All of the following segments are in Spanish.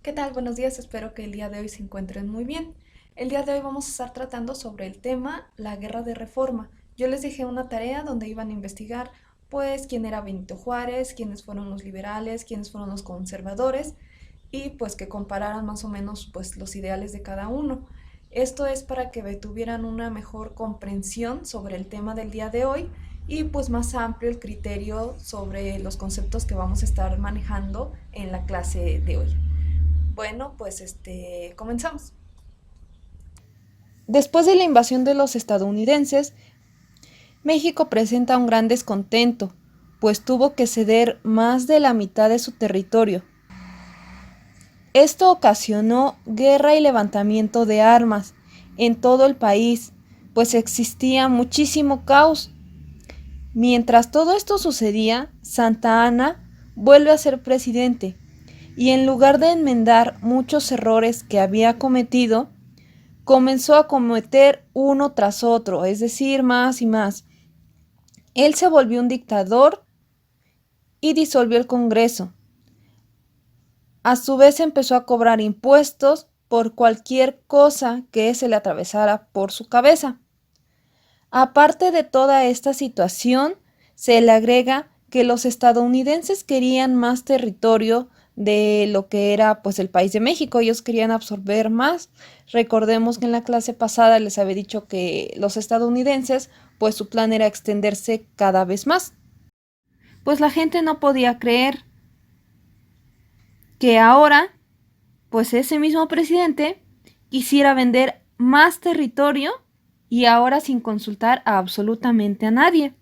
¿Qué tal? Buenos días, espero que el día de hoy se encuentren muy bien. El día de hoy vamos a estar tratando sobre el tema la guerra de reforma. Yo les dejé una tarea donde iban a investigar pues quién era Benito Juárez, quiénes fueron los liberales, quiénes fueron los conservadores y pues que compararan más o menos pues los ideales de cada uno. Esto es para que tuvieran una mejor comprensión sobre el tema del día de hoy y pues más amplio el criterio sobre los conceptos que vamos a estar manejando en la clase de hoy. Bueno, pues comenzamos. Después de la invasión de los estadounidenses, México presenta un gran descontento, pues tuvo que ceder más de la mitad de su territorio. Esto ocasionó guerra y levantamiento de armas en todo el país, pues existía muchísimo caos. Mientras todo esto sucedía, Santa Anna vuelve a ser presidente y en lugar de enmendar muchos errores que había cometido, comenzó a cometer uno tras otro, es decir, más y más. Él se volvió un dictador y disolvió el Congreso. A su vez empezó a cobrar impuestos por cualquier cosa que se le atravesara por su cabeza. Aparte de toda esta situación, se le agrega que los estadounidenses querían más territorio de lo que era pues el país de México. Ellos querían absorber más. Recordemos que en la clase pasada les había dicho que los estadounidenses pues su plan era extenderse cada vez más. Pues la gente no podía creer que ahora pues ese mismo presidente quisiera vender más territorio y ahora sin consultar a absolutamente a nadie.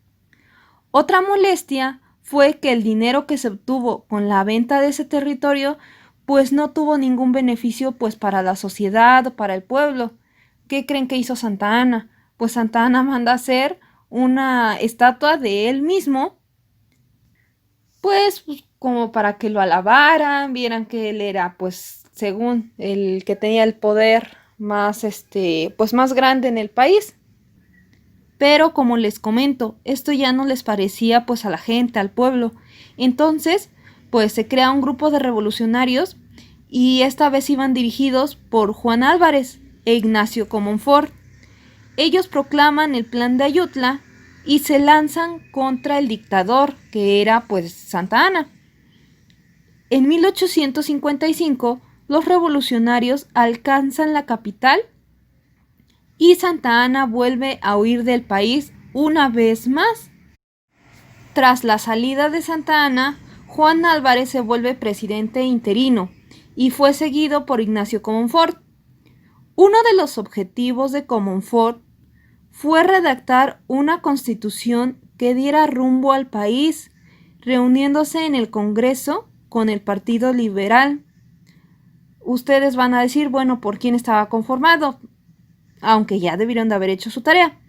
Otra molestia fue que el dinero que se obtuvo con la venta de ese territorio pues no tuvo ningún beneficio pues para la sociedad o para el pueblo. ¿Qué creen que hizo Santa Anna? Pues Santa Anna manda a hacer una estatua de él mismo, pues como para que lo alabaran, vieran que él era pues según el que tenía el poder más pues más grande en el país. Pero como les comento, esto ya no les parecía pues a la gente, al pueblo. Entonces, pues se crea un grupo de revolucionarios y esta vez iban dirigidos por Juan Álvarez e Ignacio Comonfort. Ellos proclaman el plan de Ayutla y se lanzan contra el dictador, que era pues Santa Anna. En 1855, los revolucionarios alcanzan la capital y Santa Anna vuelve a huir del país una vez más. Tras la salida de Santa Anna, Juan Álvarez se vuelve presidente interino y fue seguido por Ignacio Comonfort. Uno de los objetivos de Comonfort fue redactar una constitución que diera rumbo al país, reuniéndose en el Congreso con el Partido Liberal. Ustedes van a decir, bueno, ¿por quién estaba conformado? Aunque ya debieron de haber hecho su tarea.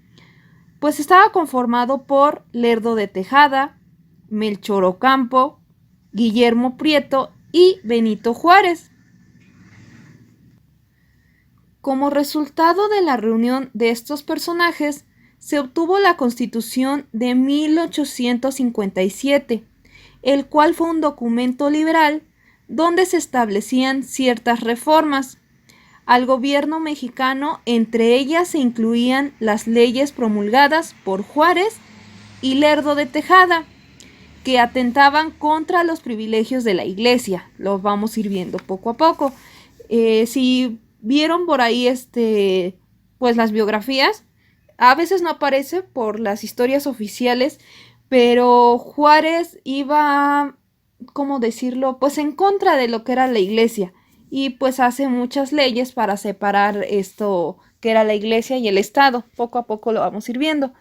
Pues estaba conformado por Lerdo de Tejada, Melchor Ocampo, Guillermo Prieto y Benito Juárez. Como resultado de la reunión de estos personajes, se obtuvo la Constitución de 1857, el cual fue un documento liberal donde se establecían ciertas reformas al gobierno mexicano. Entre ellas se incluían las leyes promulgadas por Juárez y Lerdo de Tejada, que atentaban contra los privilegios de la iglesia. Los vamos a ir viendo poco a poco. Si vieron por ahí pues las biografías, a veces no aparece por las historias oficiales, pero Juárez iba, ¿cómo decirlo? Pues en contra de lo que era la iglesia y pues hace muchas leyes para separar esto que era la iglesia y el Estado. Poco a poco lo vamos a ir viendo.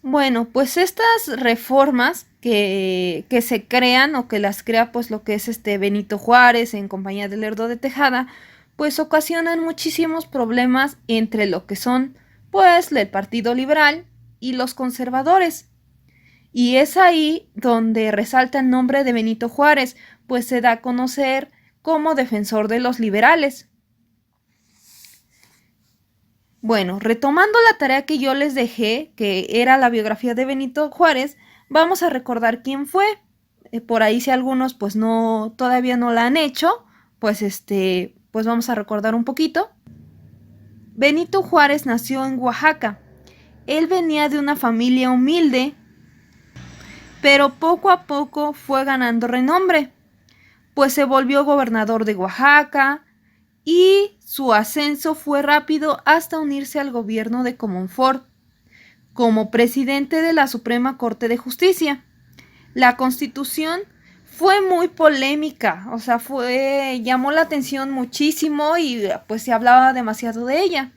Bueno, pues estas reformas que se crean o que las crea pues lo que es Benito Juárez en compañía de Lerdo de Tejada, pues ocasionan muchísimos problemas entre lo que son pues el Partido Liberal y los conservadores. Y es ahí donde resalta el nombre de Benito Juárez, pues se da a conocer como defensor de los liberales. Bueno, retomando la tarea que yo les dejé, que era la biografía de Benito Juárez, vamos a recordar quién fue. por ahí si algunos pues no, todavía no la han hecho, pues pues vamos a recordar un poquito. Benito Juárez nació en Oaxaca. Él venía de una familia humilde, pero poco a poco fue ganando renombre, pues se volvió gobernador de Oaxaca y su ascenso fue rápido hasta unirse al gobierno de Comonfort como presidente de la Suprema Corte de Justicia. La Constitución fue muy polémica, o sea, llamó la atención muchísimo y pues se hablaba demasiado de ella,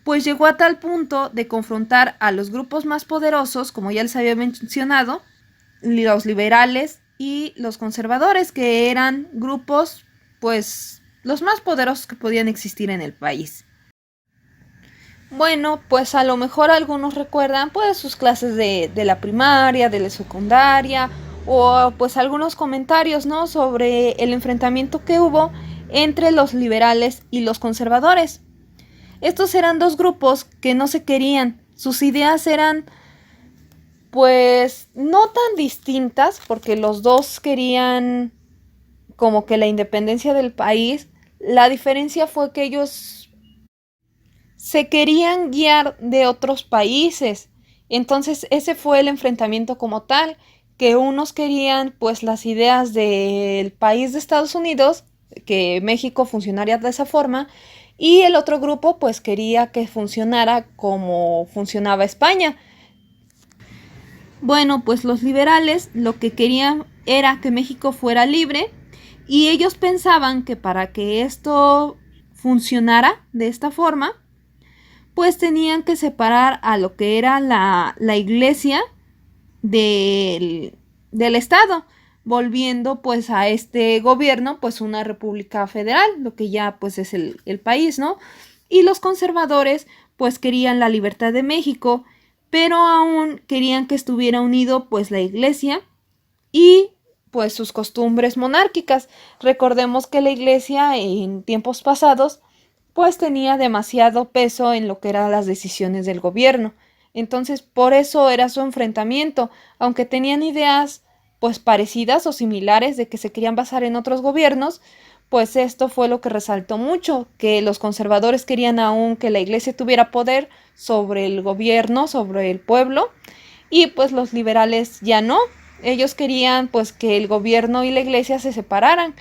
pues llegó a tal punto de confrontar a los grupos más poderosos, como ya les había mencionado, los liberales y los conservadores, que eran grupos pues los más poderosos que podían existir en el país. Bueno, pues a lo mejor algunos recuerdan pues sus clases de la primaria, de la secundaria, o pues algunos comentarios, ¿no?, sobre el enfrentamiento que hubo entre los liberales y los conservadores. Estos eran dos grupos que no se querían, sus ideas eran pues no tan distintas, porque los dos querían como que la independencia del país. La diferencia fue que ellos se querían guiar de otros países. Entonces ese fue el enfrentamiento como tal, que unos querían pues las ideas del país de Estados Unidos, que México funcionaría de esa forma, y el otro grupo pues quería que funcionara como funcionaba España. Bueno, pues los liberales lo que querían era que México fuera libre, y ellos pensaban que para que esto funcionara de esta forma, pues tenían que separar a lo que era la iglesia del Estado, volviendo pues a este gobierno pues una república federal, lo que ya pues es el país, ¿no? Y los conservadores pues querían la libertad de México, pero aún querían que estuviera unido pues la iglesia y pues sus costumbres monárquicas. Recordemos que la iglesia en tiempos pasados pues tenía demasiado peso en lo que eran las decisiones del gobierno. Entonces, por eso era su enfrentamiento, aunque tenían ideas pues parecidas o similares de que se querían basar en otros gobiernos, pues esto fue lo que resaltó mucho, que los conservadores querían aún que la iglesia tuviera poder sobre el gobierno, sobre el pueblo, y pues los liberales ya no. Ellos querían pues que el gobierno y la iglesia se separaran.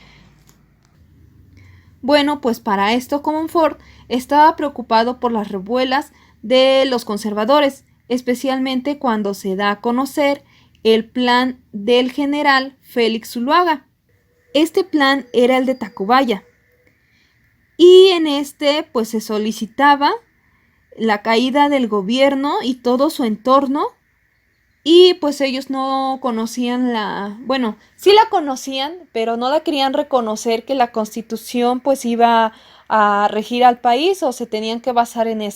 Bueno, pues para esto Comonfort estaba preocupado por las revuelas de los conservadores, especialmente cuando se da a conocer el plan del general Félix Zuloaga. Este plan era el de Tacubaya, y en este pues se solicitaba la caída del gobierno y todo su entorno. Y pues ellos no conocían bueno, sí la conocían, pero no la querían reconocer, que la Constitución pues iba a regir al país, o se tenían que basar en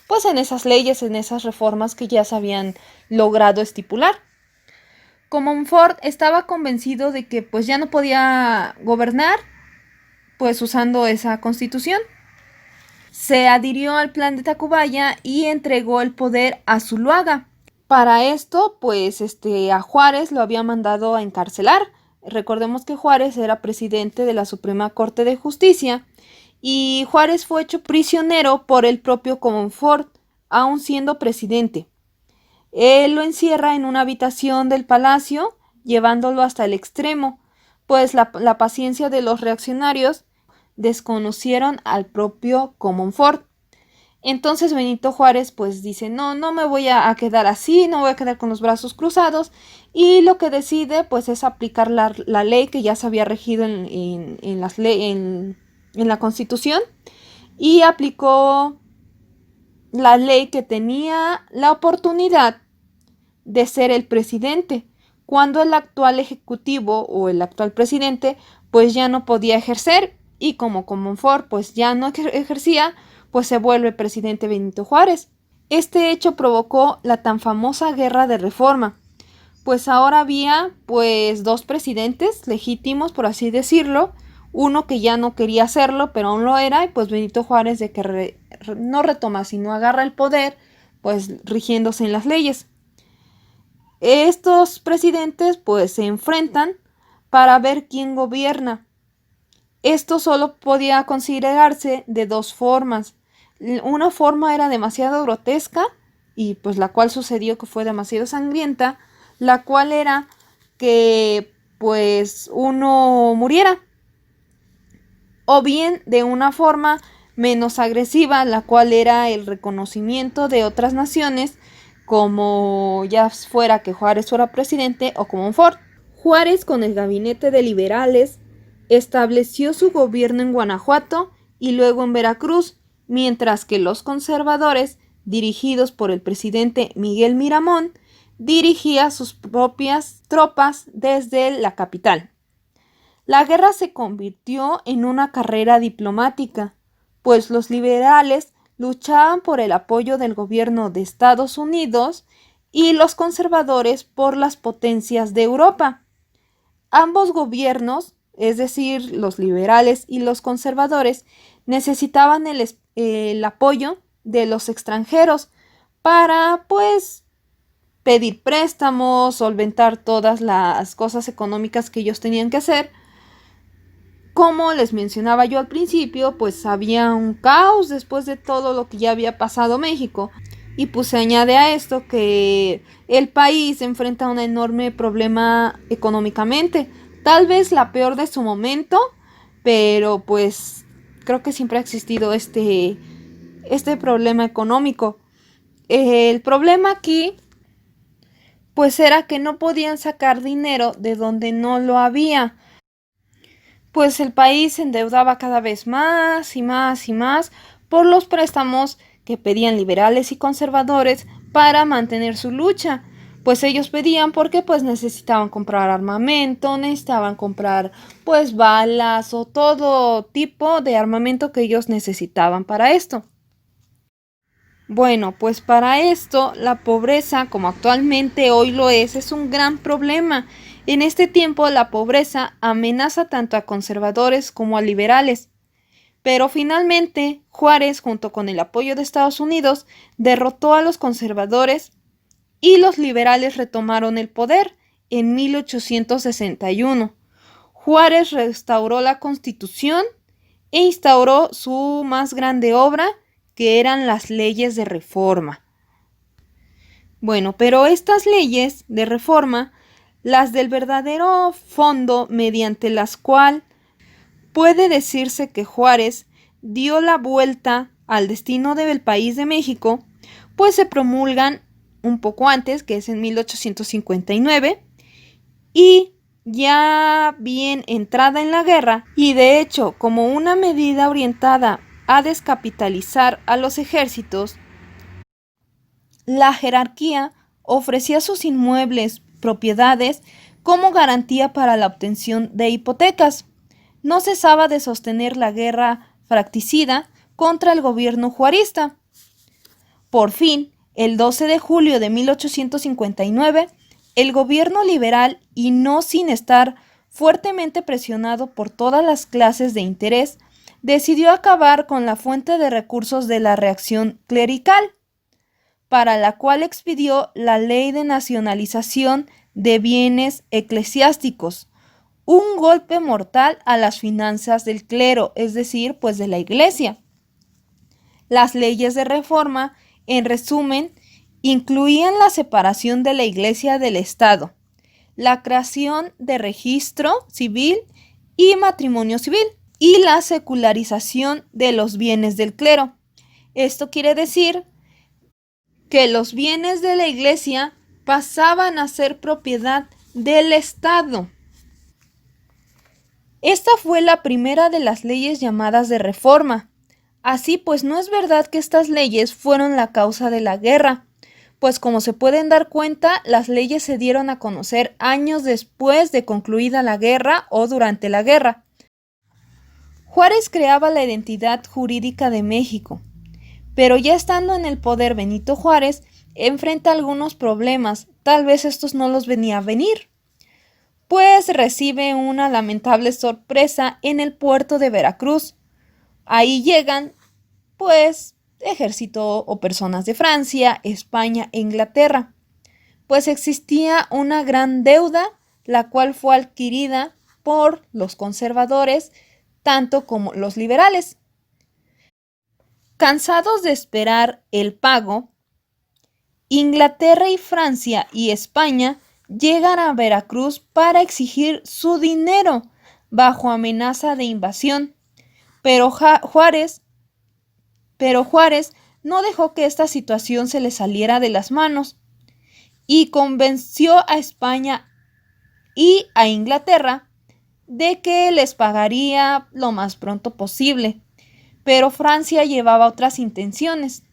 pues en esas leyes, en esas reformas que ya se habían logrado estipular. Comonfort estaba convencido de que pues ya no podía gobernar pues usando esa Constitución. Se adhirió al plan de Tacubaya y entregó el poder a Zuloaga. Para esto, pues a Juárez lo había mandado a encarcelar. Recordemos que Juárez era presidente de la Suprema Corte de Justicia, y Juárez fue hecho prisionero por el propio Comonfort, aún siendo presidente. Él lo encierra en una habitación del palacio, llevándolo hasta el extremo, pues la paciencia de los reaccionarios desconocieron al propio Comonfort. Entonces Benito Juárez pues dice, no me voy a quedar así, no voy a quedar con los brazos cruzados, y lo que decide pues es aplicar la ley que ya se había regido en la Constitución, y aplicó la ley que tenía la oportunidad de ser el presidente, cuando el actual ejecutivo o el actual presidente pues ya no podía ejercer, y como Comonfort pues ya no ejercía, pues se vuelve presidente Benito Juárez. Este hecho provocó la tan famosa Guerra de Reforma, pues ahora había pues dos presidentes legítimos, por así decirlo, uno que ya no quería hacerlo, pero aún lo era, y pues Benito Juárez de que no retoma, sino agarra el poder, pues rigiéndose en las leyes. Estos presidentes pues se enfrentan para ver quién gobierna. Esto solo podía considerarse de dos formas. Una forma era demasiado grotesca y pues la cual sucedió que fue demasiado sangrienta, la cual era que pues uno muriera, o bien de una forma menos agresiva, la cual era el reconocimiento de otras naciones, como ya fuera que Juárez fuera presidente o como un Ford. Juárez, con el gabinete de liberales, estableció su gobierno en Guanajuato y luego en Veracruz, mientras que los conservadores, dirigidos por el presidente Miguel Miramón, dirigía sus propias tropas desde la capital. La guerra se convirtió en una carrera diplomática, pues los liberales luchaban por el apoyo del gobierno de Estados Unidos y los conservadores por las potencias de Europa. Ambos gobiernos, es decir, los liberales y los conservadores, necesitaban el apoyo de los extranjeros para, pues, pedir préstamos, solventar todas las cosas económicas que ellos tenían que hacer. Como les mencionaba yo al principio, pues había un caos después de todo lo que ya había pasado México. Y pues se añade a esto que el país enfrenta un enorme problema económicamente. Tal vez la peor de su momento, pero pues creo que siempre ha existido este problema económico. El problema aquí pues era que no podían sacar dinero de donde no lo había. Pues el país se endeudaba cada vez más y más y más por los préstamos que pedían liberales y conservadores para mantener su lucha. Pues ellos pedían porque pues necesitaban comprar armamento, necesitaban comprar pues balas o todo tipo de armamento que ellos necesitaban para esto. Bueno, pues para esto la pobreza, como actualmente hoy lo es un gran problema. En este tiempo la pobreza amenaza tanto a conservadores como a liberales. Pero finalmente Juárez, junto con el apoyo de Estados Unidos, derrotó a los conservadores y los liberales retomaron el poder en 1861. Juárez restauró la Constitución e instauró su más grande obra, que eran las leyes de reforma. Bueno, pero estas leyes de reforma, las del verdadero fondo mediante las cuales puede decirse que Juárez dio la vuelta al destino del país de México, pues se promulgan un poco antes, que es en 1859, y ya bien entrada en la guerra, y de hecho como una medida orientada a descapitalizar a los ejércitos, la jerarquía ofrecía sus inmuebles, propiedades, como garantía para la obtención de hipotecas. No cesaba de sostener la guerra fratricida contra el gobierno juarista. Por fin, el 12 de julio de 1859, el gobierno liberal, y no sin estar fuertemente presionado por todas las clases de interés, decidió acabar con la fuente de recursos de la reacción clerical, para la cual expidió la Ley de Nacionalización de Bienes Eclesiásticos, un golpe mortal a las finanzas del clero, es decir, pues de la iglesia. Las leyes de reforma, en resumen, incluían la separación de la iglesia del Estado, la creación de registro civil y matrimonio civil, y la secularización de los bienes del clero. Esto quiere decir que los bienes de la iglesia pasaban a ser propiedad del Estado. Esta fue la primera de las leyes llamadas de reforma. Así pues, no es verdad que estas leyes fueron la causa de la guerra, pues como se pueden dar cuenta, las leyes se dieron a conocer años después de concluida la guerra o durante la guerra. Juárez creaba la identidad jurídica de México, pero ya estando en el poder Benito Juárez, enfrenta algunos problemas, tal vez estos no los venía a venir, pues recibe una lamentable sorpresa en el puerto de Veracruz. Ahí llegan, pues, ejército o personas de Francia, España e Inglaterra. pues existía una gran deuda, la cual fue adquirida por los conservadores, tanto como los liberales. Cansados de esperar el pago, Inglaterra y Francia y España llegan a Veracruz para exigir su dinero bajo amenaza de invasión, pero Juárez no dejó que esta situación se le saliera de las manos y convenció a España y a Inglaterra de que les pagaría lo más pronto posible, pero Francia llevaba otras intenciones.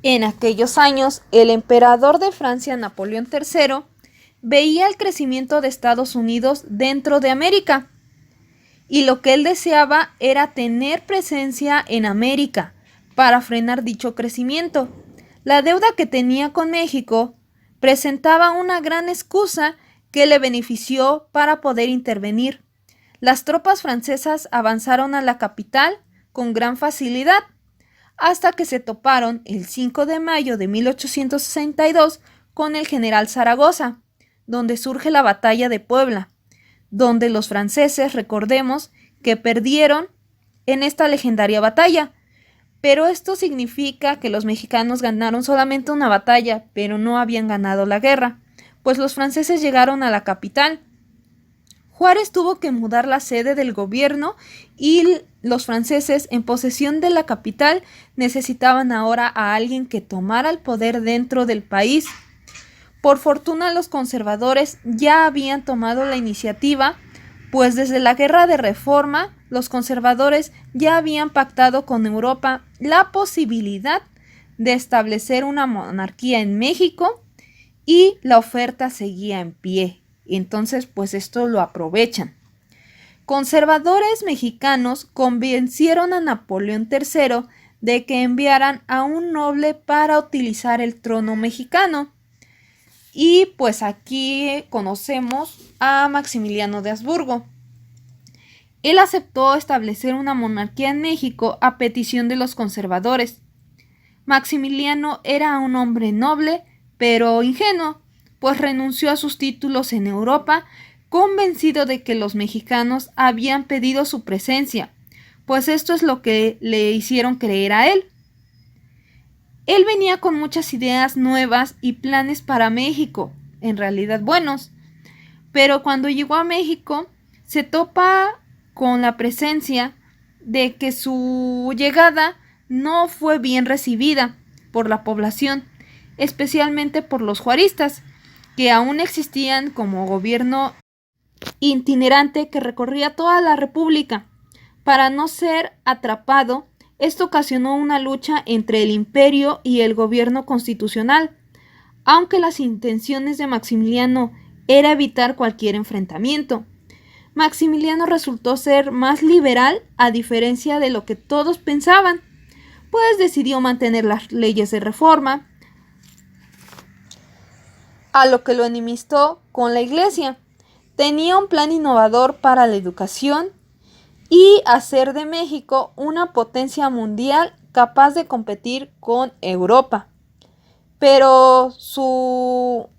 En aquellos años, el emperador de Francia, Napoleón III, veía el crecimiento de Estados Unidos dentro de América, y lo que él deseaba era tener presencia en América para frenar dicho crecimiento. La deuda que tenía con México presentaba una gran excusa que le benefició para poder intervenir. Las tropas francesas avanzaron a la capital con gran facilidad, hasta que se toparon el 5 de mayo de 1862 con el general Zaragoza, donde surge la batalla de Puebla, donde los franceses, recordemos, que perdieron en esta legendaria batalla. Pero esto significa que los mexicanos ganaron solamente una batalla, pero no habían ganado la guerra, pues los franceses llegaron a la capital. Juárez tuvo que mudar la sede del gobierno y los franceses, en posesión de la capital, necesitaban ahora a alguien que tomara el poder dentro del país. Por fortuna, los conservadores ya habían tomado la iniciativa, pues desde la Guerra de Reforma, los conservadores ya habían pactado con Europa la posibilidad de establecer una monarquía en México y la oferta seguía en pie. Entonces, pues esto lo aprovechan. Conservadores mexicanos convencieron a Napoleón III de que enviaran a un noble para utilizar el trono mexicano. Y pues aquí conocemos a Maximiliano de Habsburgo. Él aceptó establecer una monarquía en México a petición de los conservadores. Maximiliano era un hombre noble, pero ingenuo, pues renunció a sus títulos en Europa, convencido de que los mexicanos habían pedido su presencia, pues esto es lo que le hicieron creer a él. Él venía con muchas ideas nuevas y planes para México, en realidad buenos, pero cuando llegó a México se topa con la presencia de que su llegada no fue bien recibida por la población, especialmente por los juaristas, que aún existían como gobierno itinerante que recorría toda la República. Para no ser atrapado, esto ocasionó una lucha entre el imperio y el gobierno constitucional, aunque las intenciones de Maximiliano era evitar cualquier enfrentamiento. Maximiliano resultó ser más liberal, a diferencia de lo que todos pensaban, pues decidió mantener las leyes de reforma, a lo que lo enemistó con la Iglesia. Tenía un plan innovador para la educación y hacer de México una potencia mundial capaz de competir con Europa. Pero su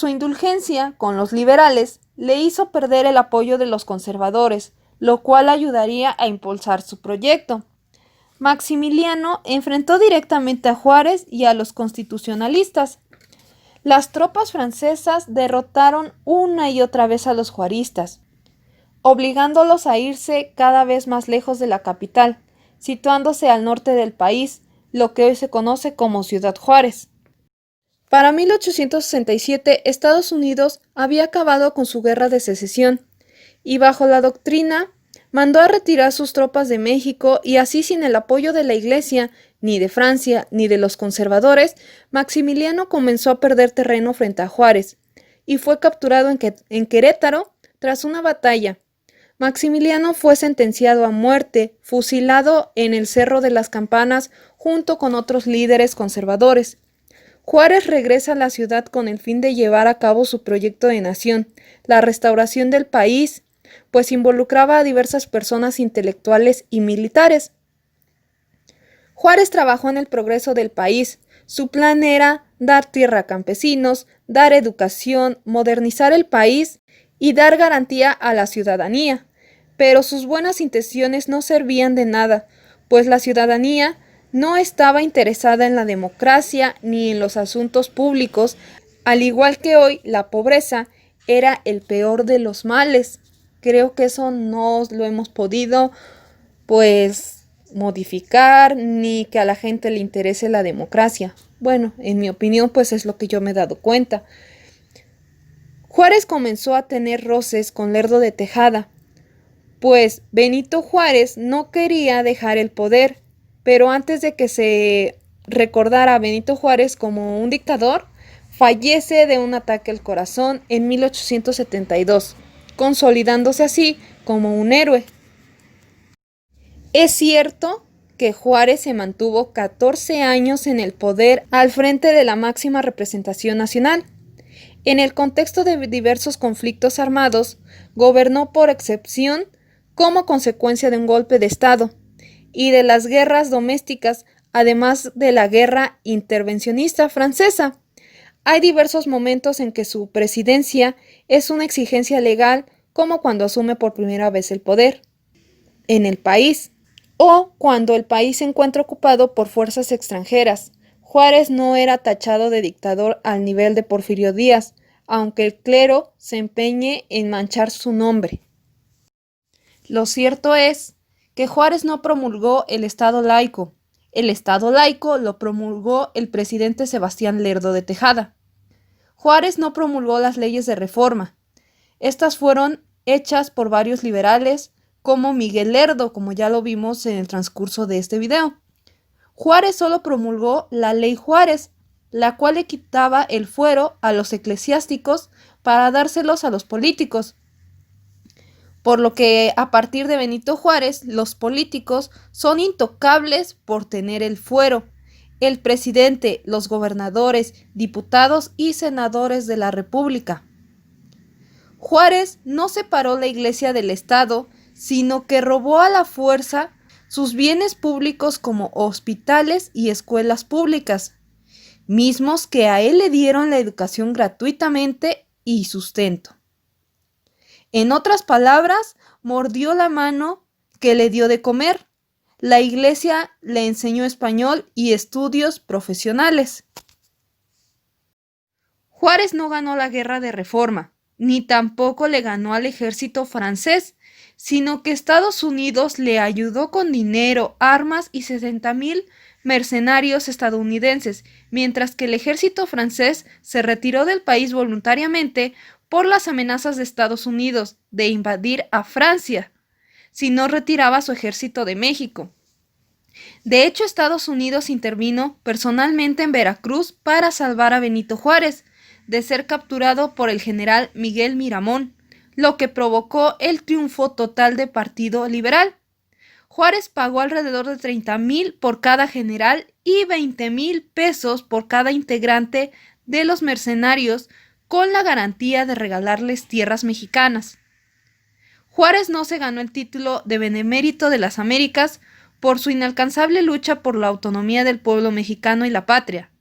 indulgencia con los liberales le hizo perder el apoyo de los conservadores, lo cual ayudaría a impulsar su proyecto. Maximiliano enfrentó directamente a Juárez y a los constitucionalistas. Las tropas francesas derrotaron una y otra vez a los juaristas, obligándolos a irse cada vez más lejos de la capital, situándose al norte del país, lo que hoy se conoce como Ciudad Juárez. Para 1867, Estados Unidos había acabado con su guerra de secesión y bajo la doctrina mandó a retirar sus tropas de México y así sin el apoyo de la Iglesia, ni de Francia, ni de los conservadores, Maximiliano comenzó a perder terreno frente a Juárez y fue capturado en Querétaro tras una batalla. Maximiliano fue sentenciado a muerte, fusilado en el Cerro de las Campanas junto con otros líderes conservadores. Juárez regresa a la ciudad con el fin de llevar a cabo su proyecto de nación, la restauración del país, pues involucraba a diversas personas intelectuales y militares. Juárez trabajó en el progreso del país, Su plan era dar tierra a campesinos, dar educación, modernizar el país y dar garantía a la ciudadanía. Pero sus buenas intenciones no servían de nada, pues la ciudadanía no estaba interesada en la democracia ni en los asuntos públicos, al igual que hoy la pobreza era el peor de los males. Creo que eso no lo hemos podido, pues, modificar ni que a la gente le interese la democracia. Bueno, en mi opinión, pues es lo que yo me he dado cuenta. Juárez comenzó a tener roces con Lerdo de Tejada, pues Benito Juárez no quería dejar el poder, pero antes de que se recordara a Benito Juárez como un dictador, fallece de un ataque al corazón en 1872, consolidándose así como un héroe. Es cierto que Juárez se mantuvo 14 años en el poder al frente de la máxima representación nacional. En el contexto de diversos conflictos armados, gobernó por excepción como consecuencia de un golpe de Estado y de las guerras domésticas, además de la guerra intervencionista francesa. Hay diversos momentos en que su presidencia es una exigencia legal, como cuando asume por primera vez el poder en el país, o cuando el país se encuentra ocupado por fuerzas extranjeras. Juárez no era tachado de dictador al nivel de Porfirio Díaz, aunque el clero se empeñe en manchar su nombre. Lo cierto es que Juárez no promulgó el Estado laico. El Estado laico lo promulgó el presidente Sebastián Lerdo de Tejada. Juárez no promulgó las leyes de reforma. Estas fueron hechas por varios liberales, como Miguel Lerdo, como ya lo vimos en el transcurso de este video. Juárez solo promulgó la Ley Juárez, la cual le quitaba el fuero a los eclesiásticos para dárselos a los políticos. Por lo que a partir de Benito Juárez, los políticos son intocables por tener el fuero. El presidente, los gobernadores, diputados y senadores de la República. Juárez no separó la iglesia del Estado, sino que robó a la fuerza sus bienes públicos como hospitales y escuelas públicas, mismos que a él le dieron la educación gratuitamente y sustento. En otras palabras, mordió la mano que le dio de comer. La iglesia le enseñó español y estudios profesionales. Juárez no ganó la guerra de reforma, ni tampoco le ganó al ejército francés, sino que Estados Unidos le ayudó con dinero, armas y 60,000 mercenarios estadounidenses, mientras que el ejército francés se retiró del país voluntariamente por las amenazas de Estados Unidos de invadir a Francia si no retiraba su ejército de México. De hecho, Estados Unidos intervino personalmente en Veracruz para salvar a Benito Juárez de ser capturado por el general Miguel Miramón, lo que provocó el triunfo total del Partido Liberal. Juárez pagó alrededor de 30,000 por cada general y 20,000 pesos por cada integrante de los mercenarios, con la garantía de regalarles tierras mexicanas. Juárez no se ganó el título de Benemérito de las Américas por su inalcanzable lucha por la autonomía del pueblo mexicano y la patria,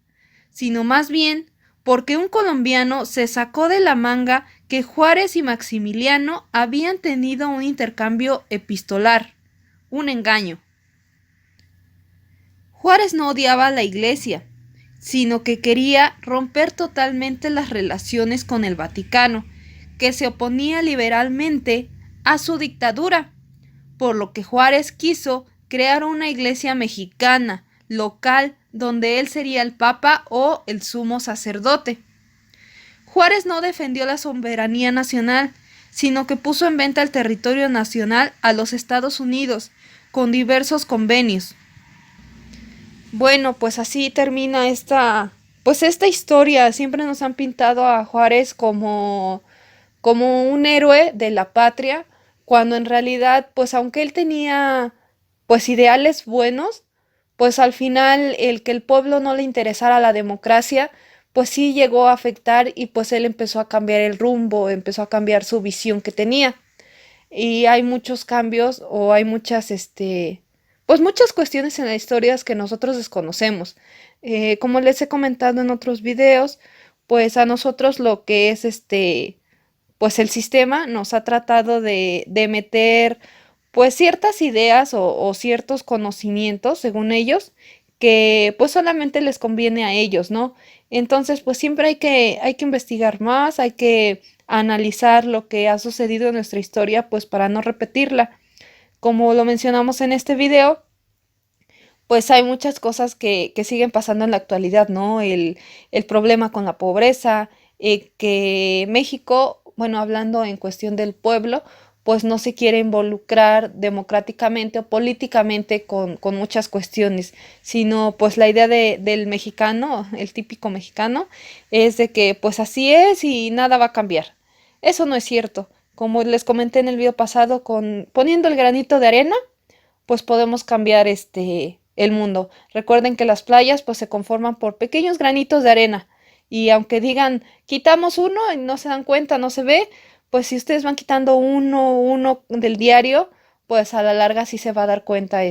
sino más bien porque un colombiano se sacó de la manga que Juárez y Maximiliano habían tenido un intercambio epistolar, un engaño. Juárez no odiaba a la Iglesia, sino que quería romper totalmente las relaciones con el Vaticano, que se oponía liberalmente a su dictadura, por lo que Juárez quiso crear una iglesia mexicana, local, donde él sería el papa o el sumo sacerdote. Juárez no defendió la soberanía nacional, sino que puso en venta el territorio nacional a los Estados Unidos, con diversos convenios. Bueno, pues así termina esta historia. Siempre nos han pintado a Juárez como un héroe de la patria, cuando en realidad, pues aunque él tenía pues ideales buenos, pues al final el que el pueblo no le interesara la democracia, pues sí llegó a afectar y pues él empezó a cambiar el rumbo, empezó a cambiar su visión que tenía. Y hay muchos cambios o hay muchas pues muchas cuestiones en la historia que nosotros desconocemos. Como les he comentado en otros videos, pues a nosotros lo que es pues el sistema nos ha tratado de meter pues ciertas ideas o ciertos conocimientos, según ellos, que pues solamente les conviene a ellos, ¿no? Entonces, pues siempre hay que investigar más, hay que analizar lo que ha sucedido en nuestra historia, pues para no repetirla. Como lo mencionamos en este video, pues hay muchas cosas que siguen pasando en la actualidad, ¿no? El problema con la pobreza, que México, bueno, hablando en cuestión del pueblo, pues no se quiere involucrar democráticamente o políticamente con muchas cuestiones, sino pues la idea del mexicano, el típico mexicano, es de que pues así es y nada va a cambiar. Eso no es cierto. Como les comenté en el video pasado, con poniendo el granito de arena, pues podemos cambiar el mundo. Recuerden que las playas pues se conforman por pequeños granitos de arena y aunque digan quitamos uno y no se dan cuenta, no se ve, pues si ustedes van quitando uno del diario, pues a la larga sí se va a dar cuenta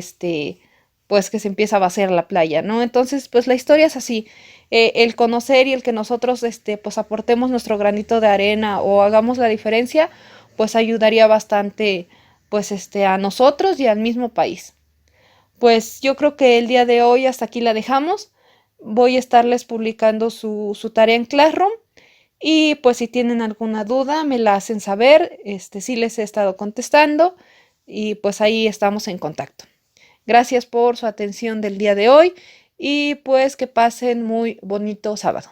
pues que se empieza a vaciar la playa, ¿no? Entonces, pues la historia es así. El conocer y el que nosotros pues aportemos nuestro granito de arena o hagamos la diferencia, pues ayudaría bastante pues a nosotros y al mismo país. Pues yo creo que el día de hoy hasta aquí la dejamos. Voy a estarles publicando su tarea en Classroom y pues si tienen alguna duda me la hacen saber. Sí les he estado contestando y pues ahí estamos en contacto. Gracias por su atención del día de hoy y pues que pasen muy bonito sábado.